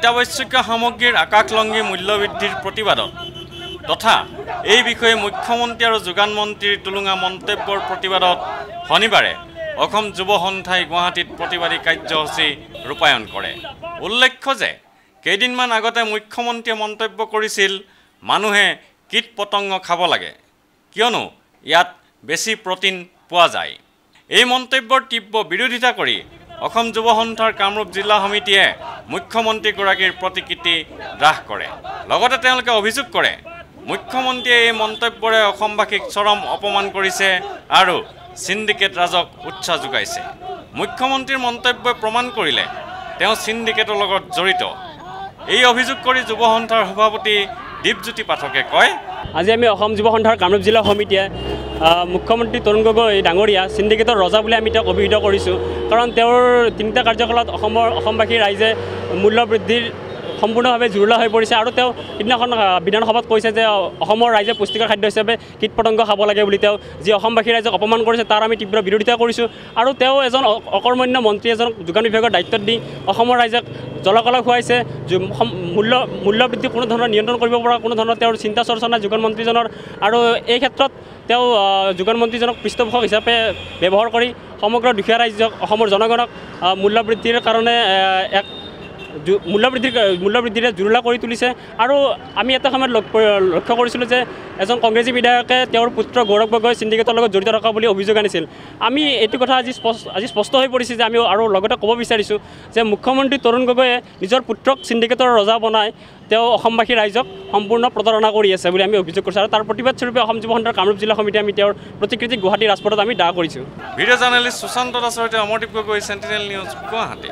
অত্যাৱশ্যকীয় সামগ্ৰীৰ আকাশলংঘী মূল্যবৃদ্ধিৰ প্ৰতিবাদত তথা এই বিষয়ে মুখ্যমন্ত্ৰী আৰু যোগান মন্ত্ৰীৰ টুলুঙা মন্তব্যৰ প্ৰতিবাদত শনিবাৰে অসম যুৱ সন্থাই গুৱাহাটীত প্ৰতিবাদী কাৰ্যসূচী ৰূপায়ণ কৰে। উল্লেখ্য যে কেইদিনমান আগতে মুখ্যমন্ত্ৰীয়ে মন্তব্য কৰিছিল মানুহে কীট পতংগ খাব লাগে কিয়নো ইয়াত বেছি প্ৰটিন পোৱা যায়। এই মন্তব্যৰ তীব্ৰ বিৰোধিতা কৰি অসম যুৱ সন্থাৰ কামৰূপ জিলা সমিতিয়ে মুখ্যমন্ত্ৰীগৰাকীৰ প্ৰতিকৃতি হ্ৰাস কৰে। লগতে তেওঁলোকে অভিযোগ কৰে মুখ্যমন্ত্ৰীয়ে এই মন্তব্যৰে অসমবাসীক চৰম অপমান কৰিছে আৰু সিন্ডিকেট ৰাজক উৎসাহ যোগাইছে। মুখ্যমন্ত্ৰীৰ মন্তব্যই প্ৰমাণ কৰিলে তেওঁ সিন্ডিকেটৰ লগত জড়িত। এই অভিযোগ কৰি যুৱ সন্থাৰ সভাপতি দীপজ্যোতি পাঠকে কয়, আজি আমি অসম যুৱ সন্থাৰ কামৰূপ জিলা সমিতিয়ে মুখ্যমন্ত্ৰী তৰুণ গগৈ ডাঙৰীয়া সিন্ডিকেটৰ ৰজা বুলি আমি তেওঁক অভিহিত কৰিছোঁ। কাৰণ তেওঁৰ তিনিটা কাৰ্যকালত অসমবাসী ৰাইজে মূল্য বৃদ্ধিৰ সম্পূৰ্ণভাৱে জুৰুলা হৈ পৰিছে আৰু তেওঁ সিদিনাখন বিধানসভাত কৈছে যে অসমৰ ৰাইজে পুষ্টিকৰ খাদ্য হিচাপে কীট পতংগ খাব লাগে বুলি তেওঁ যি অসমবাসী ৰাইজক অপমান কৰিছে তাৰ আমি তীব্ৰ বিৰোধিতা কৰিছোঁ। আৰু তেওঁ এজন অকৰ্মণ্য মন্ত্ৰী এজনক যোগান বিভাগৰ দায়িত্বত দি অসমৰ ৰাইজক জলকলা খুৱাইছে। মূল্য বৃদ্ধি কোনো ধৰণৰ নিয়ন্ত্ৰণ কৰিব পৰা কোনো ধৰণৰ তেওঁৰ চিন্তা চৰ্চা নাই যোগান মন্ত্ৰীজনৰ। আৰু এই ক্ষেত্ৰত তেওঁ যোগান মন্ত্ৰীজনক পৃষ্ঠপোষক হিচাপে ব্যৱহাৰ কৰি সমগ্ৰ দুখীয়া ৰাইজক অসমৰ জনগণক মূল্য বৃদ্ধিৰ কাৰণে এক মূল্য বৃদ্ধিৰে জুৰুলা কৰি তুলিছে। আৰু আমি এটা সময়ত লক্ষ্য কৰিছিলোঁ যে এজন কংগ্ৰেছী বিধায়কে তেওঁৰ পুত্ৰ গৌৰৱ গগৈ সিন্ডিকেটৰ লগত জড়িত থকা বুলি অভিযোগ আনিছিল। আমি এইটো কথা আজি স্পষ্ট হৈ পৰিছে যে আমি আৰু লগতে ক'ব বিচাৰিছোঁ যে মুখ্যমন্ত্ৰী তৰুণ গগৈয়ে নিজৰ পুত্ৰক সিন্ডিকেটৰ ৰজা বনাই তেওঁ অসমবাসী ৰাইজক সম্পূৰ্ণ প্ৰতাৰণা কৰি আছে বুলি আমি অভিযোগ কৰিছোঁ। আৰু তাৰ প্ৰতিবাদ স্বৰূপে অসম যুৱ সন্থাৰ কামৰূপ জিলা সমিতিয়ে আমি তেওঁৰ প্ৰতিকৃতি গুৱাহাটী ৰাজপথত আমি দাহ কৰিছোঁ। ভিডিঅ' জাৰ্নেলিষ্ট সুশান্ত দাসৰ সৈতে অমৰদীপ গগৈ, চেণ্টিনেল নিউজ, গুৱাহাটী।